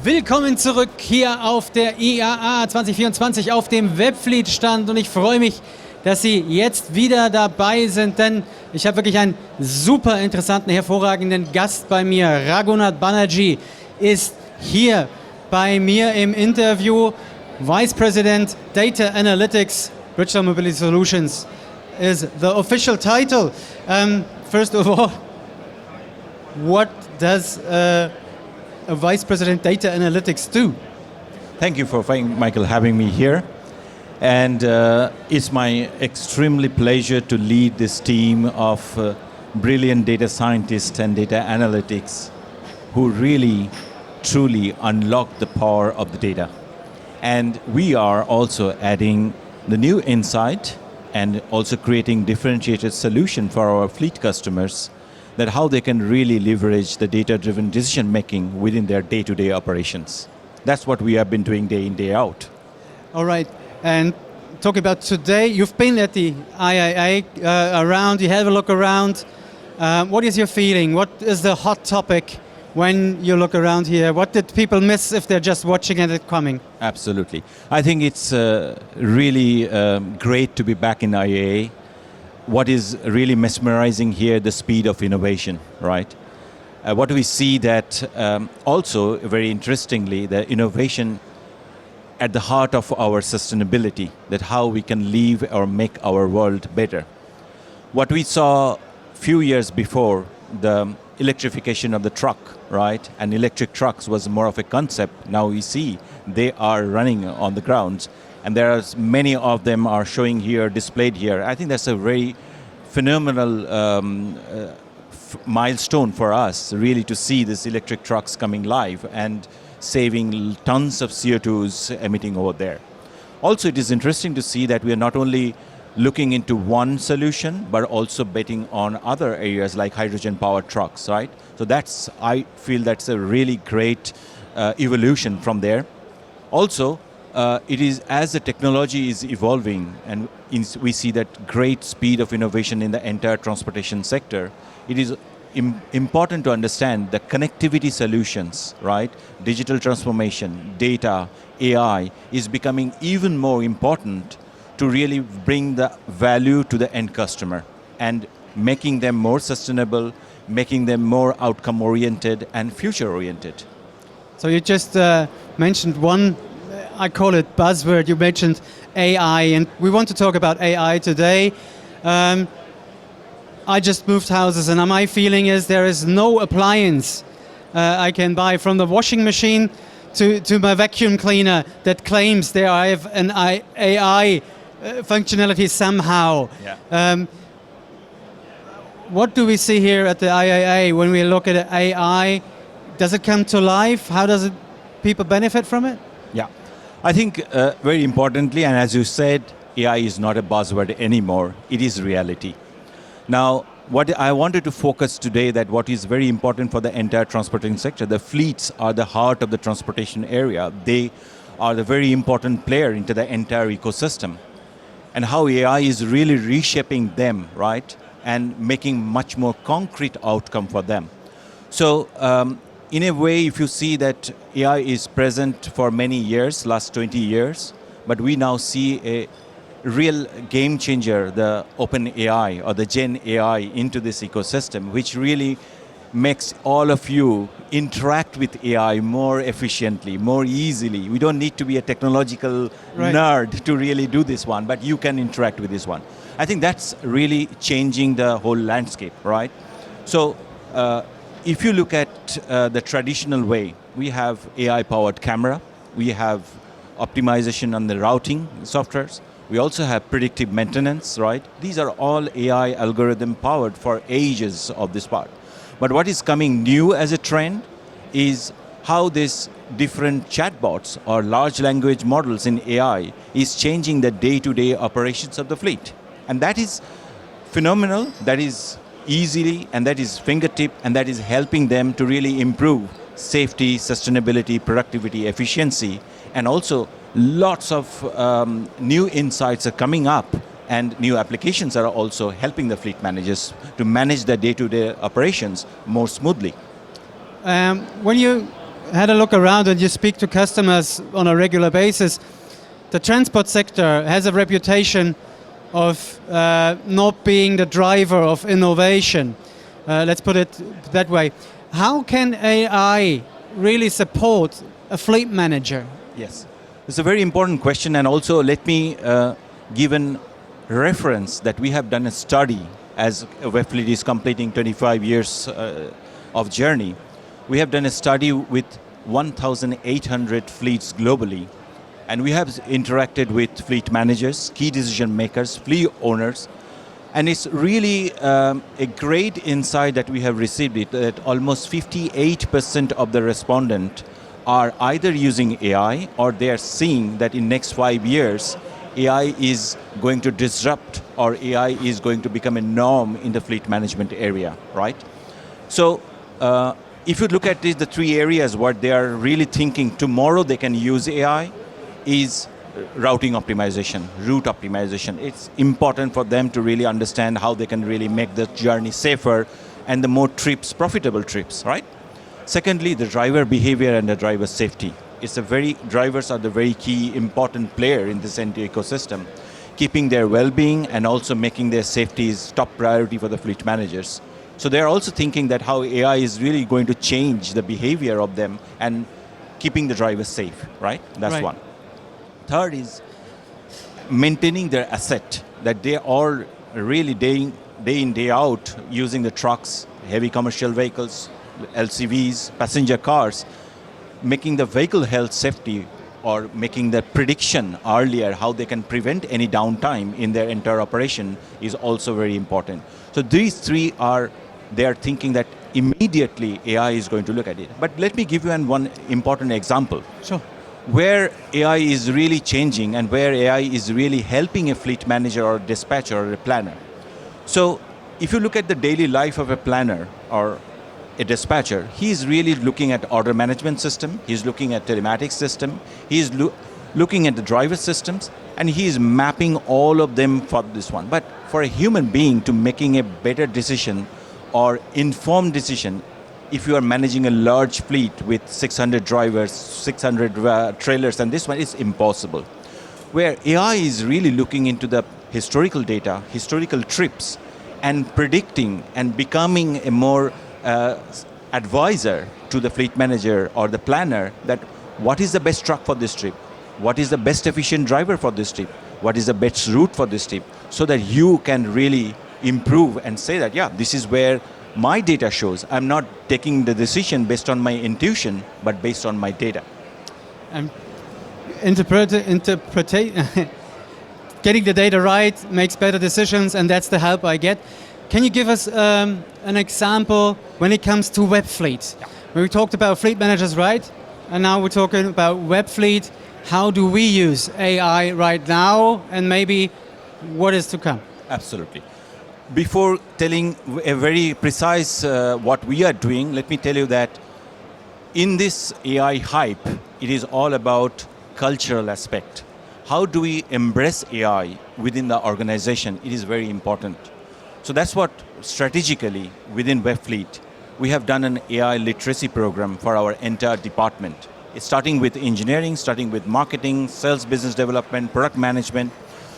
Willkommen zurück hier auf der IAA 2024 auf dem Webfleet-Stand und ich freue mich, dass Sie jetzt wieder dabei sind, denn ich habe wirklich einen super interessanten, hervorragenden Gast bei mir. Raghunath Banerjee ist hier bei mir im Interview. Vice President Data Analytics, Bridgestone Mobility Solutions is the official title. First of all, what does a Vice President Data Analytics do? Thank you for Michael having me here. And it's my extremely pleasure to lead this team of brilliant data scientists and data analytics who really, truly unlock the power of the data. And we are also adding the new insight and also creating differentiated solution for our fleet customers that how they can really leverage the data-driven decision-making within their day-to-day operations. That's what we have been doing day in, day out. All right, and talk about today, you've been at the IAA around, you have a look around. What is your feeling? What is the hot topic when you look around here? What did people miss if they're just watching it coming? Absolutely. I think it's really great to be back in IAA. What is really mesmerizing here, the speed of innovation, right? What we see that also, very interestingly, the innovation at the heart of our sustainability, that how we can live or make our world better. What we saw a few years before, the electrification of the truck, right? And electric trucks was more of a concept. Now we see they are running on the grounds. And there are many of them are showing here, displayed here. I think that's a very phenomenal milestone for us, really, to see these electric trucks coming live and saving tons of CO2s emitting over there. Also, it is interesting to see that we are not only looking into one solution, but also betting on other areas like hydrogen-powered trucks, right? So that's, I feel that's a really great evolution from there. Also, it is as the technology is evolving and we see that great speed of innovation in the entire transportation sector, it is important to understand the connectivity solutions, right? Digital transformation, data, AI is becoming even more important to really bring the value to the end customer and making them more sustainable, making them more outcome-oriented and future-oriented. So you just mentioned one, I call it buzzword, you mentioned AI, and we want to talk about AI today. I just moved houses and my feeling is there is no appliance I can buy, from the washing machine to my vacuum cleaner, that claims they have an AI functionality somehow. Yeah. What do we see here at the IAA when we look at AI? Does it come to life? How does people benefit from it? Yeah, I think very importantly, and as you said, AI is not a buzzword anymore, it is reality. Now, what I wanted to focus today, that what is very important for the entire transportation sector, the fleets are the heart of the transportation area. They are the very important player into the entire ecosystem. And how AI is really reshaping them, right? And making much more concrete outcome for them. So, in a way, if you see that AI is present for many years, last 20 years, but we now see a real game changer, the open AI or the Gen AI into this ecosystem, which really makes all of you interact with AI more efficiently, more easily. We don't need to be a technological nerd to really do this one, but you can interact with this one. I think that's really changing the whole landscape, right? So if you look at the traditional way, we have AI-powered camera, we have optimization on the routing softwares, we also have predictive maintenance, right? These are all AI algorithm powered for ages of this part. But what is coming new as a trend is how this different chatbots or large language models in AI is changing the day-to-day operations of the fleet. And that is phenomenal, that is easily, and that is fingertip, and that is helping them to really improve safety, sustainability, productivity, efficiency, and also lots of new insights are coming up and new applications are also helping the fleet managers to manage their day-to-day operations more smoothly. When you had a look around and you speak to customers on a regular basis, the transport sector has a reputation of not being the driver of innovation. Let's put it that way. How can AI really support a fleet manager? Yes, it's a very important question, and also let me give a reference that we have done a study as Webfleet is completing 25 years of journey. We have done a study with 1,800 fleets globally, and we have interacted with fleet managers, key decision makers, fleet owners, and it's really a great insight that we have received it, that almost 58% of the respondents are either using AI or they are seeing that in next 5 years, AI is going to disrupt or AI is going to become a norm in the fleet management area, right? So if you look at this, the three areas what they are really thinking tomorrow they can use AI is routing optimization, route optimization. It's important for them to really understand how they can really make the journey safer and the more trips, profitable trips, right? Secondly, the driver behavior and the driver safety. Drivers are the very key important player in this entire ecosystem, keeping their well-being and also making their safety is top priority for the fleet managers. So they're also thinking that how AI is really going to change the behavior of them and keeping the drivers safe, right? That's right. One. Third is maintaining their asset, that they are really day in, day out using the trucks, heavy commercial vehicles, LCVs, passenger cars, making the vehicle health safety or making the prediction earlier how they can prevent any downtime in their entire operation is also very important. So these three they are thinking that immediately AI is going to look at it. But let me give you one important example. Sure. Where AI is really changing and where AI is really helping a fleet manager or a dispatcher or a planner. So if you look at the daily life of a planner or a dispatcher, he's really looking at order management system, he's looking at telematics system, he's looking at the driver systems, and he's mapping all of them for this one. But for a human being to making a better decision or informed decision, if you are managing a large fleet with 600 drivers, 600 trailers, and this one is impossible. Where AI is really looking into the historical data, historical trips, and predicting and becoming a more advisor to the fleet manager or the planner that what is the best truck for this trip, what is the best efficient driver for this trip, what is the best route for this trip, so that you can really improve and say that, yeah, this is where my data shows. I'm not taking the decision based on my intuition, but based on my data. Getting the data right makes better decisions, and that's the help I get. Can you give us an example when it comes to Webfleet? Yeah. We talked about fleet managers, right? And now we're talking about Webfleet. How do we use AI right now, and maybe what is to come? Absolutely. Before telling a very precise what we are doing, let me tell you that in this AI hype, it is all about cultural aspect. How do we embrace AI within the organization? It is very important. So that's what strategically within Webfleet, we have done an AI literacy program for our entire department. It's starting with engineering, starting with marketing, sales, business development, product management,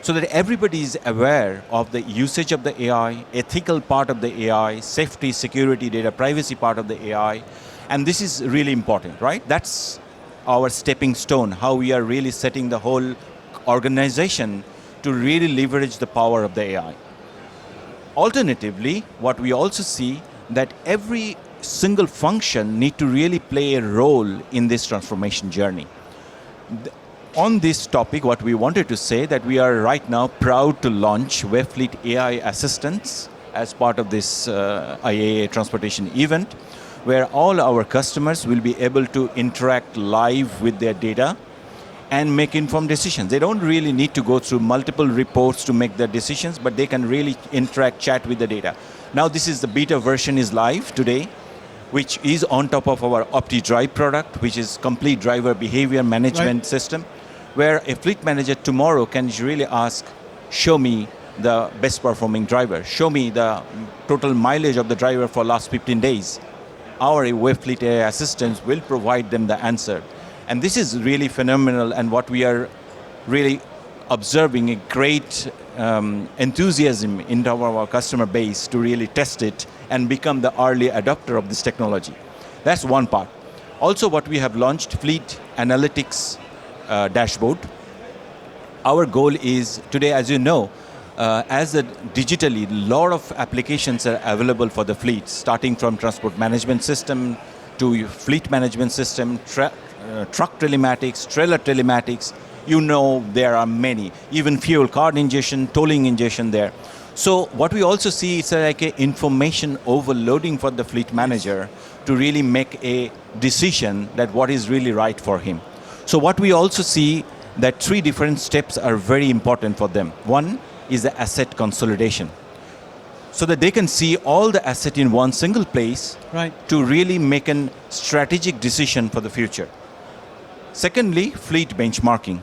so that everybody is aware of the usage of the AI, ethical part of the AI, safety, security, data privacy part of the AI. And this is really important, right? That's our stepping stone, how we are really setting the whole organization to really leverage the power of the AI. Alternatively, what we also see that every single function need to really play a role in this transformation journey. On this topic, what we wanted to say that we are right now proud to launch Webfleet AI Assistants as part of this IAA transportation event, where all our customers will be able to interact live with their data and make informed decisions. They don't really need to go through multiple reports to make their decisions, but they can really interact, chat with the data. Now this is the beta version is live today, which is on top of our OptiDrive product, which is complete driver behavior management system, where a fleet manager tomorrow can really ask, show me the best performing driver, show me the total mileage of the driver for last 15 days. our Webfleet AI assistants will provide them the answer. And this is really phenomenal, and what we are really observing a great enthusiasm in our customer base to really test it and become the early adopter of this technology. That's one part. Also, what we have launched, Fleet Analytics Dashboard. Our goal is today, as you know, digitally, a lot of applications are available for the fleet, starting from transport management system to fleet management system, truck telematics, trailer telematics. You know, there are many, even fuel card ingestion, tolling ingestion there. So what we also see is like an information overloading for the fleet manager to really make a decision that what is really right for him. So what we also see that 3 different steps are very important for them. One is the asset consolidation, so that they can see all the asset in one single place, Right. to really make a strategic decision for the future. Secondly, fleet benchmarking.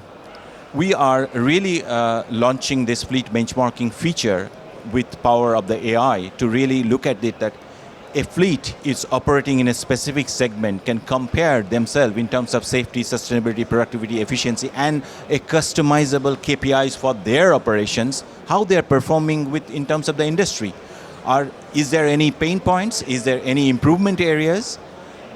We are really launching this fleet benchmarking feature with power of the AI to really look at it, that a fleet is operating in a specific segment can compare themselves in terms of safety, sustainability, productivity, efficiency, and a customizable KPIs for their operations, how they are performing in terms of the industry. Is there any pain points? Is there any improvement areas?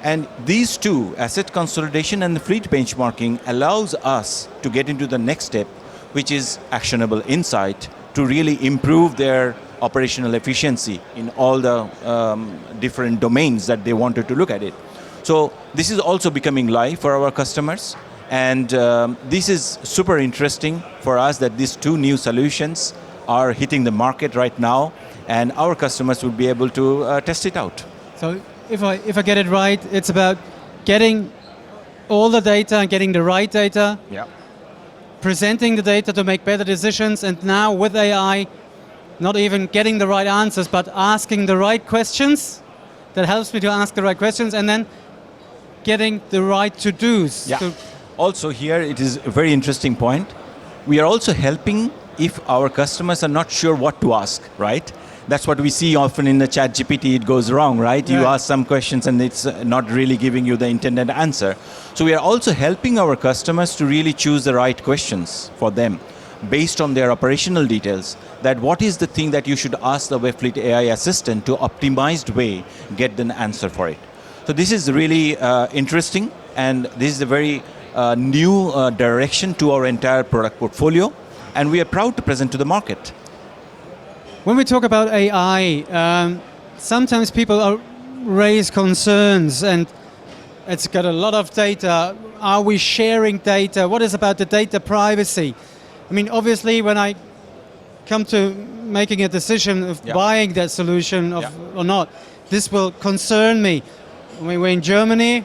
And these two, asset consolidation and the fleet benchmarking, allows us to get into the next step, which is actionable insight, to really improve their operational efficiency in all the different domains that they wanted to look at it. So this is also becoming live for our customers, and this is super interesting for us that these 2 new solutions are hitting the market right now, and our customers will be able to test it out. So if I get it right, it's about getting all the data and getting the right data, Yeah. presenting the data to make better decisions, and now with AI, not even getting the right answers, but asking the right questions. That helps me to ask the right questions, and then getting the right to-dos. Yeah. Also here, it is a very interesting point. We are also helping if our customers are not sure what to ask, right? That's what we see often in the chat GPT, it goes wrong, right? You Yeah. ask some questions and it's not really giving you the intended answer. So we are also helping our customers to really choose the right questions for them based on their operational details, that what is the thing that you should ask the Webfleet AI assistant to optimized way get an answer for it. So this is really interesting, and this is a very new direction to our entire product portfolio, and we are proud to present to the market. When we talk about AI, sometimes people raise concerns, and it's got a lot of data. Are we sharing data? What is about the data privacy? I mean, obviously, when I come to making a decision of Yeah. buying that solution Yeah. or not, this will concern me. When we're in Germany,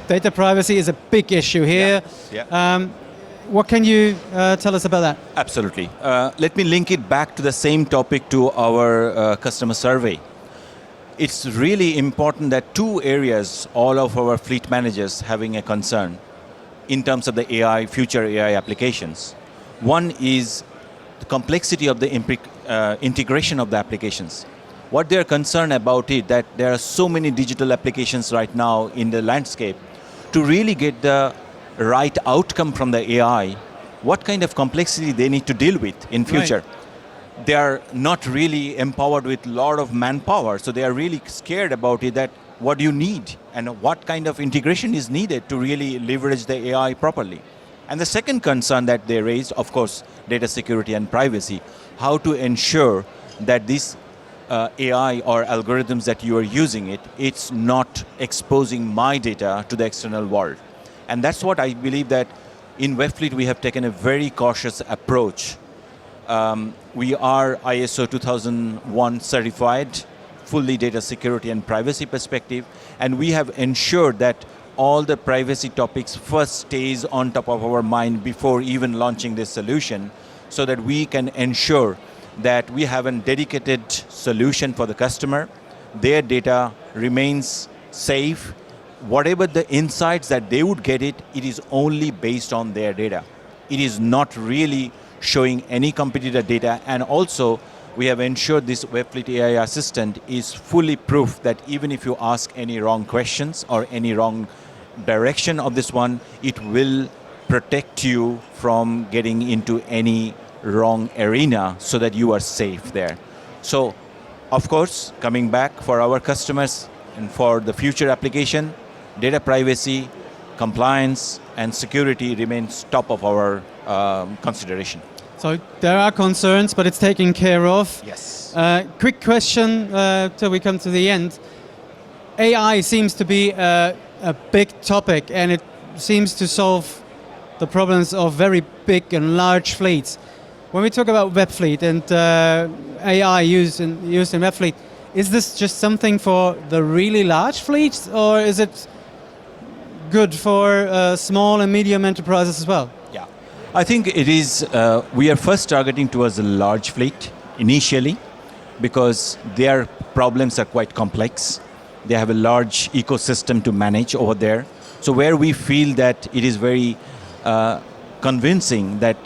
data privacy is a big issue here. Yeah. What can you tell us about that? Absolutely. Let me link it back to the same topic to our customer survey. It's really important that 2 areas all of our fleet managers having a concern in terms of the AI, future AI applications. One is the complexity of the integration of the applications. What they're concerned about is that there are so many digital applications right now in the landscape. To really get the right outcome from the AI, what kind of complexity they need to deal with in future. Right. They are not really empowered with a lot of manpower, so they are really scared about it, that what do you need and what kind of integration is needed to really leverage the AI properly. And the second concern that they raised, of course, data security and privacy. How to ensure that this AI or algorithms that you are using it's not exposing my data to the external world. And that's what I believe that in Webfleet we have taken a very cautious approach. We are ISO 2001 certified, fully data security and privacy perspective, and we have ensured that all the privacy topics first stays on top of our mind before even launching this solution, so that we can ensure that we have a dedicated solution for the customer. Their data remains safe. Whatever the insights that they would get it is only based on their data. It is not really showing any competitor data, and also we have ensured this Webfleet AI assistant is fully proof that even if you ask any wrong questions or any wrong direction of this one, it will protect you from getting into any wrong arena so that you are safe there. So, of course, coming back for our customers and for the future application, data privacy, compliance, and security remains top of our consideration. So there are concerns, but it's taken care of. Yes. Quick question till we come to the end. AI seems to be a big topic, and it seems to solve the problems of very big and large fleets. When we talk about Webfleet and AI used in Webfleet, is this just something for the really large fleets, or is it good for small and medium enterprises as well? Yeah, I think it is. We are first targeting towards the large fleet initially, because their problems are quite complex. They have a large ecosystem to manage over there. So where we feel that it is very convincing that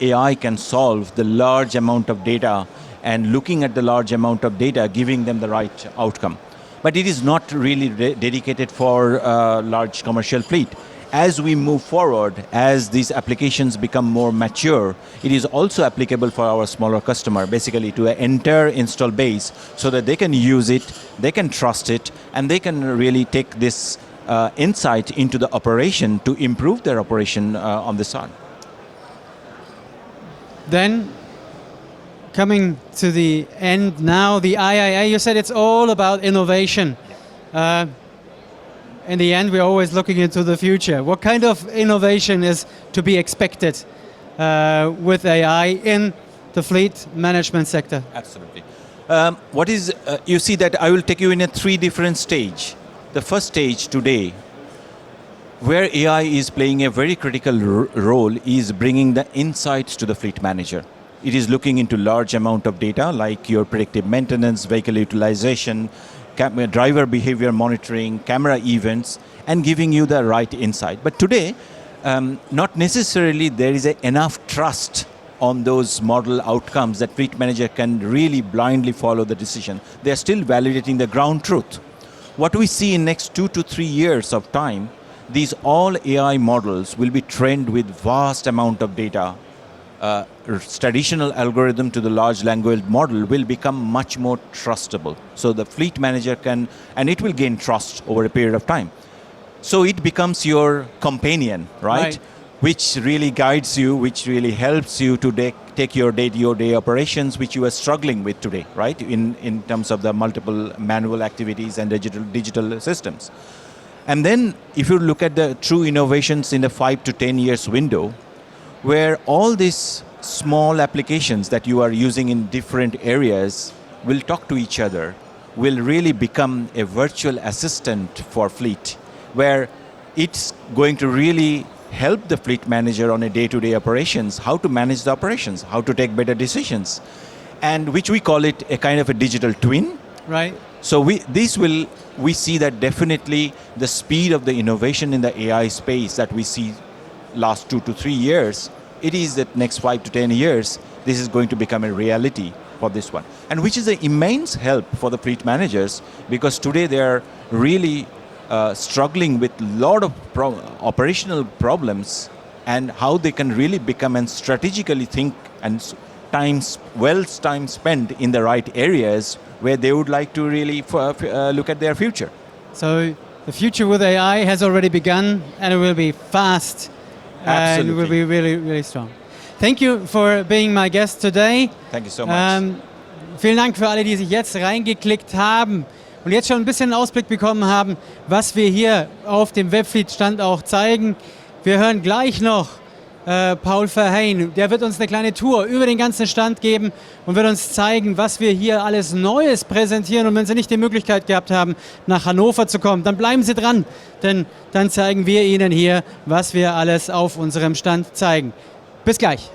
AI can solve the large amount of data, and looking at the large amount of data, giving them the right outcome. But it is not really dedicated for large commercial fleet. As we move forward, as these applications become more mature, it is also applicable for our smaller customer, basically to an entire install base, so that they can use it, they can trust it, and they can really take this insight into the operation to improve their operation on the side. Then, coming to the end now, the IAA, you said it's all about innovation. In the end, we're always looking into the future. What kind of innovation is to be expected with AI in the fleet management sector? Absolutely. What is, you see that I will take you in a 3 different stage. The first stage today, where AI is playing a very critical role, is bringing the insights to the fleet manager. It is looking into large amount of data, like your predictive maintenance, vehicle utilization, driver behavior monitoring, camera events, and giving you the right insight. But today, not necessarily there is enough trust on those model outcomes that fleet manager can really blindly follow the decision. They are still validating the ground truth. What we see in next 2 to 3 years of time, these all AI models will be trained with vast amount of data. Traditional algorithm to the large language model will become much more trustable. So the fleet manager can, and it will gain trust over a period of time. So it becomes your companion, right? Which really guides you, which really helps you to take your day-to-day operations, which you are struggling with today, right? In terms of the multiple manual activities and digital systems. And then if you look at the true innovations in the 5 to 10 years window, where all these small applications that you are using in different areas will talk to each other, will really become a virtual assistant for fleet, where it's going to really help the fleet manager on a day-to-day operations, how to manage the operations, how to take better decisions, and which we call it a kind of a digital twin. Right. So we see that definitely the speed of the innovation in the AI space that we see last 2 to 3 years, it is that next 5 to 10 years, this is going to become a reality for this one. And which is an immense help for the fleet managers, because today they are really struggling with a lot of operational problems, and how they can really become and strategically think and time spent in the right areas where they would like to really look at their future. So the future with AI has already begun, and it will be fast. Absolutely. And will be really, really strong. Thank you for being my guest today. Thank you so much. Vielen Dank für alle, die sich jetzt reingeklickt haben und jetzt schon ein bisschen einen Ausblick bekommen haben, was wir hier auf dem Webfleet-Stand auch zeigen. Wir hören gleich noch Paul Verheyen. Der wird uns eine kleine Tour über den ganzen Stand geben und wird uns zeigen, was wir hier alles Neues präsentieren. Und wenn Sie nicht die Möglichkeit gehabt haben, nach Hannover zu kommen, dann bleiben Sie dran, denn dann zeigen wir Ihnen hier, was wir alles auf unserem Stand zeigen. Bis gleich.